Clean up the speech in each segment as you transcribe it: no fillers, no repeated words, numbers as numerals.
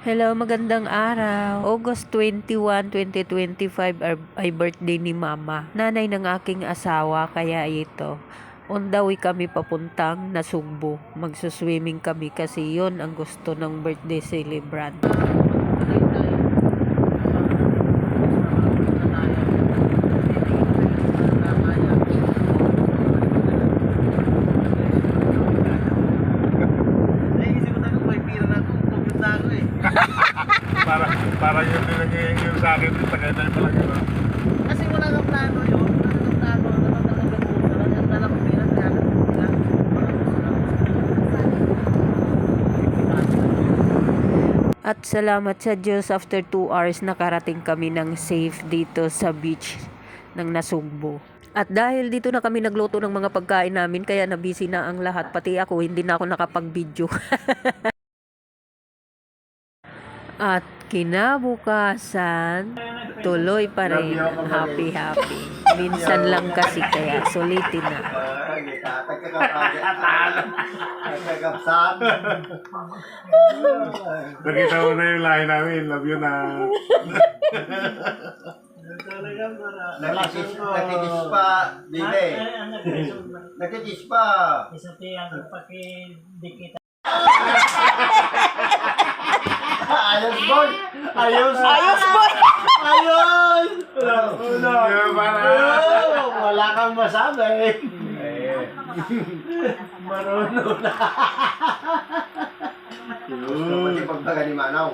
Hello, magandang araw. August 21, 2025 ay birthday ni Mama, nanay ng aking asawa, kaya ito. On the way kami papuntang Nasugbu. Magsuswimming kami kasi yon ang gusto ng birthday celebrant. para yun din nangyayang sa akin, tagay tayo pala yun. Kasi wala kang plano yun. Wala kang plano. Naman talaga po. Talagang lalaki pila. At salamat sa Diyos, after 2 hours nakarating kami ng safe dito sa beach ng Nasugbu. At dahil dito na kami nagluto ng mga pagkain namin, kaya nabisi na ang lahat, pati ako, hindi na ako nakapag-video. At kinabukasan, tuloy pa rin. Happy. Minsan lang kasi, kaya sulitin na. Nakita mo na yung lahi namin, love you na. Nakikis pa, Bibe. Nakikis pa. Isa tiyang pakidikit. Ayos, boy. Ayos. Ayos, boy! Ayos. Wala kang masabi. Marunong na. Gusto mo di pagbaga ni Manaw.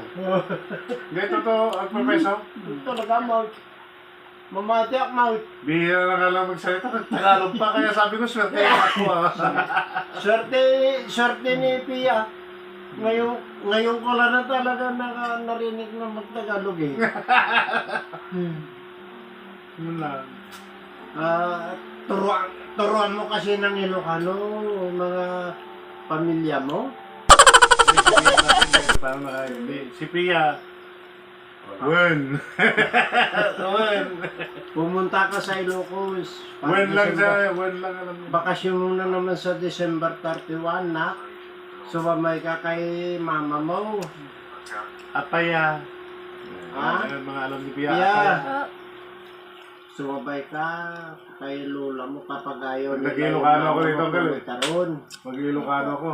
Dito to, ang professor. Talaga, Mount. Mamatiak, Mount. Bihira na ka lang magsalita, Tagalog pa, kaya sabi ko, swerte yung ako Swerte ni Pia. Ngayon ko lang na talaga narinig na magtagalog eh. Yun lang. Turuan mo kasi ng Ilocano, mga pamilya mo. Paano na kayo? Si Pia. Wen. Pumunta ka sa Ilocos. Wen lang siya, wen lang alam mo. Bakasyon mo na naman sa December 31, na. Sumamay ka kay mama mo. Apaya. Ha? Mga alam ni Pia. Pia. Apaya. Sumabay ka kay lola mo kapag ayaw Nag-Ilocano ako dito, Gal. Taron. Mag-Ilocano ako.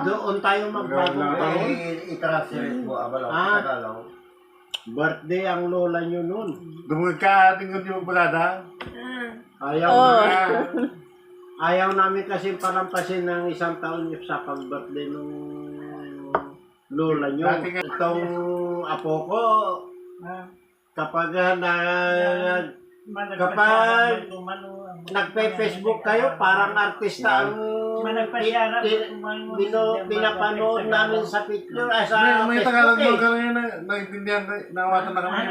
Doon tayo magbagong taon. I-translate mo, abalaw, Ah. Tagalog. Birthday ang lola nyo nun. Dumugod ka, tingnan yung balada. Ayaw Ayaw namin kasi palampasin ng 1 taon sa pag-birthday nung lola nyo. Dati nga- Itong apo ko, kapag nagpe-Facebook kayo, parang artista ang pinapanood namin sa picture, sa May Facebook Tagalog mo eh. ka ngayon na naintindihan, nawatan na kami.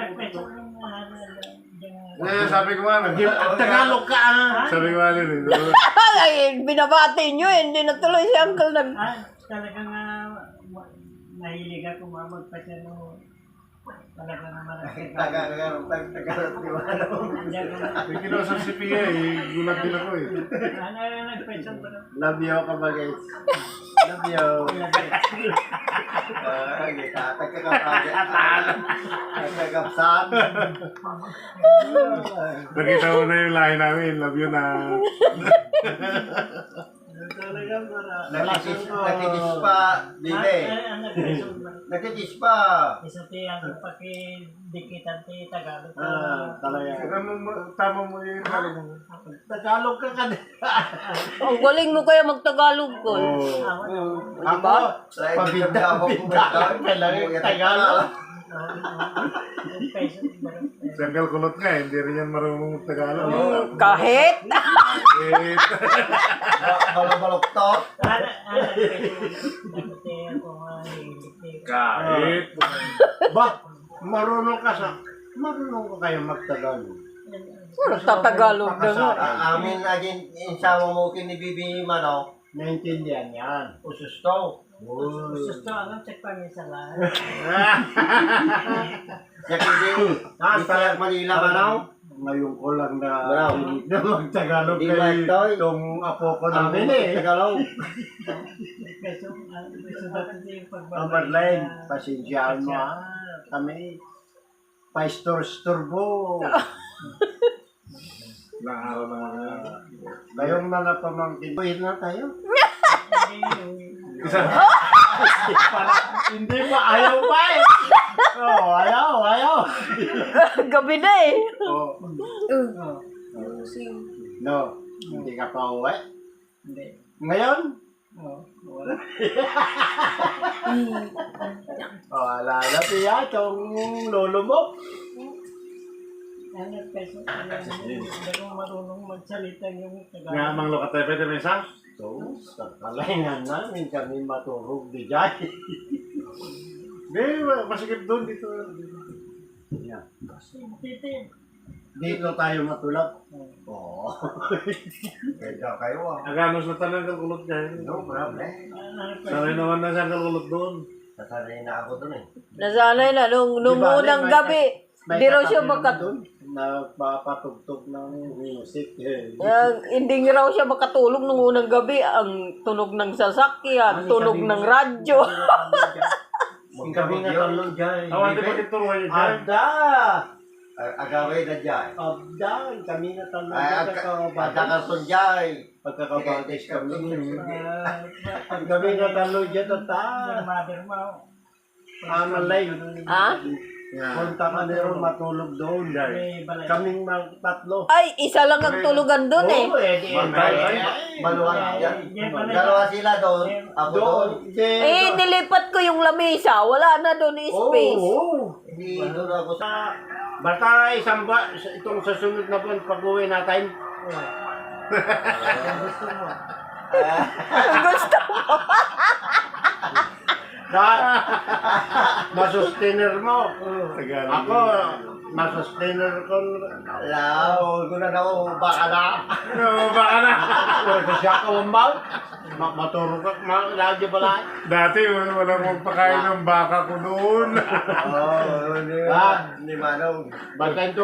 Sabi ko nga, Tagalog ka ah. sabi ko nga rin, Ay, binabati nyo, hindi na tuloy si Uncle Talagang nahilig ako magpasya no. Talaga naman. Tagalog, di ba? yung kinusap si Pia gulat din ako Nagpasya ba na? Love you ka ba guys? Love you. Nagkakapsat. Nakita mo na yung lahi namin, love you na. Nakikis pa, Bibe. Nakikis pa. Isa tiyang pakidikitan ti Tagalog. Talaga. Tama mo yung Tagalog mo. Tagalog ka ka. Ang galing mo kaya magtagalog ko. Ako, pabida-bida. Kailangan Tagalog. Si Uncle Kulot nga, hindi rin yan marunong Tagalog. Kahit? Balabaloktot. Kahit. Ba, marunong ka kayo magtagalog. Tagalog na nga. Amin agin insawa mo kini Bibi Manaw. Naintindihan yan. Ususto. Gusto ang check pa sa lahat. Yakidi. Di pala Manila Manaw. ngayon ko lang na Bravo. na mag-Tagalog Di kay ba ito? itong apo ko Ang namin eh. Tagalog. Marlene, pasensyaan mo ha. Kami, pa-store-store Nakaraw na Kayong mga pamangkin, buhin na tayo. Isa. Hindi pa, ayaw pa eh. Oh, ayaw. Gabi na eh. Oh. No, hindi ka pa uwi. Ngayon? Oh, wala na siya, itong lolo mo. Hindi ko marunong magsalita yung Tagalog. Nga mang lokatay pwede may isa? So, sa kalahingan namin kami maturog di dyan. Hindi, masikip doon dito. Yeah. Titi. Dito tayo matulog. Oo. Kaya kayo ah. Aganos na tanang kalkulot niya. No problem. Sanay naman na siyang kalkulot doon. Sasanay na ako dun eh. Nasanay na nung Di ba, unang may gabi. Di raw siya katabi naman makat... doon, nagpapatugtog ng music. Hindi raw siya makatulog nung unang gabi. Ang tunog ng sasakyan, tunog ng radyo. Ang kami nga talong dyan. Awan, di ba tituruan niyo dyan? Ada! Agaway na dyan. Abda! Kami nga talong Ay, dyan. ada ka son dyan. Pagkakabatis kami. Ang kami nga talong dyan, tata. Mother mo. Amalay. Ha? Punta ka nero matulog doon. May balay. Kaming tatlo. Ay, isa lang ang tulugan doon eh. Oo, di. Maluwag yan. Dalawa sila doon. Ako doon. Eh, nilipat ko yung lamesa. Wala na doon space. Oo. Hindi doon ako sa... Basta isang itong susunod na buwan pag-uwi natin. Gusto mo. Masustainer mo. Tagalog. Ako, masustainer ko. Lao, ko na daw. Baka na. No, baka na. Kasi siya ka umbaw. Maturo ka, lagi pala. Dati, walang magpakain ng baka ko doon. Oo, hindi manong. Basta ito.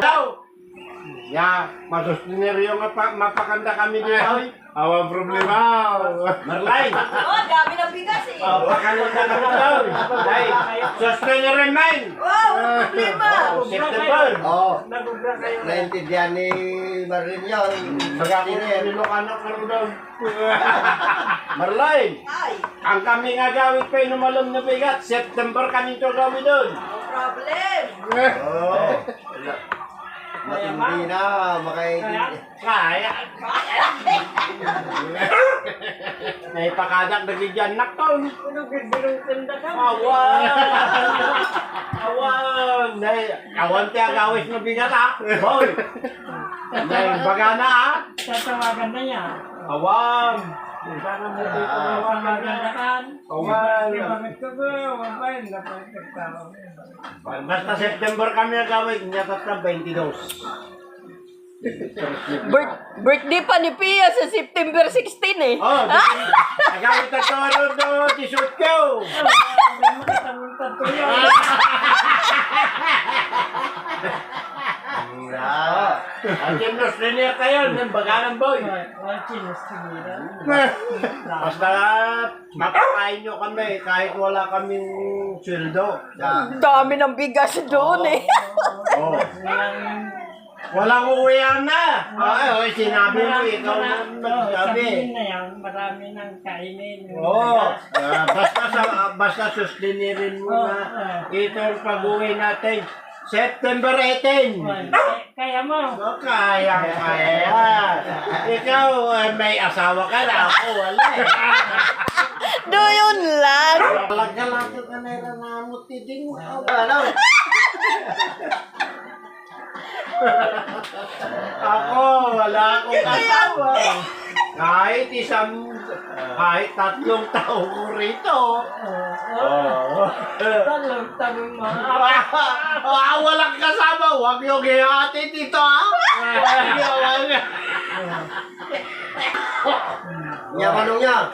Ya, masustainer yung mapakanda kami dito. Awang problema. Marlay. Oh, dami ng bigas eh. Pakanda kami daw. Ay, sustainer rin mine. Wow, problema. September. Oo. Nagubra kayo. Naintindihan ni Marin yun. Pag-ako nilokano ka rin daw. Marlay. Ay, Ang kami nga gawin pa inumalom na bigat. September kami ito gawin doon. no problem. Oo. Matindi na. Makaintindi. Kaya. May pakadak nagigyan nak to. Pinugid-birong tinda ka. Awan. Awan. Awan tiya gawis na bigat ha. Hoy. Baga na ha. Tatawagan na niya. Awan. Sana mo dito ang magandakan. Awan. Bakit ka ba? Wabay, napagkagtao. Basta September kami na gawin. Nyatat na 22. Birthday pa ni Pia sa September 16 eh. Oh, nagawin na ito do t-shirt ko. Makatangultad ko yun. Ang gymnos linear kayo, ng baganan boy. Chinos tingin. Basta mapakain nyo kami kahit wala kaming sweldo. Dami ng bigas doon eh. Oh. Walang uwian na. Ay, sinabi mo, ikaw na nagsabi. Sabihin na yan, marami nang kainin. Oo. Basta suslinirin mo na ito ang pag-uwi natin. September 18. Kaya mo. Kaya. Ikaw, may asawa ka na. Ako, wala eh. Doon lang. Talaga lang ito ka na mutiding mo. Ano? Ako, wala akong asawa. Kahit 3 taong ko rito. Talong mo. Walang kasama. Huwag yung gihati dito, ha? Wag. Niya, manong niya.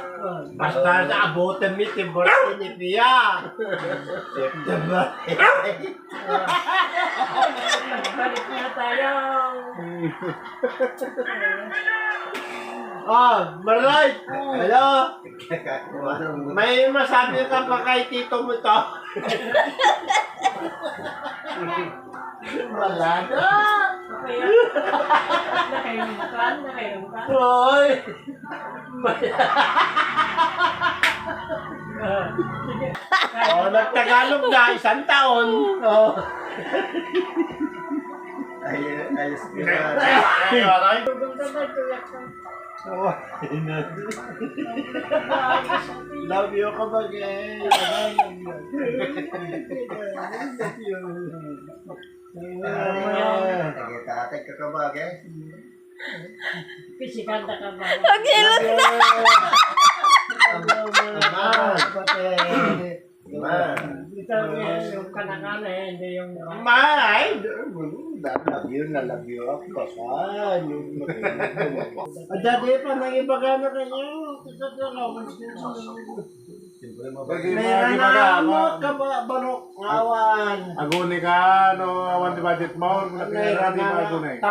Basta sa abutan mi, tibor ni Pia. September. Balik na tayo. Maray! Hello? May masabi ka pa kay tito mo to? Wala na! Hoy! Nagtagalog na, 1 taon. Ayos Love you ka ba, gay? Tatay ka ka ba, okay? Pisikanta ka ba? Ang hilot na! Ito yung kanakana eh, hindi yung... May! Love you ako pa saan? Dati pa nang iba ka na kayo. Meron na mo ka ba banok awan. Aguni ka, no, awan di budget mo. Meron na.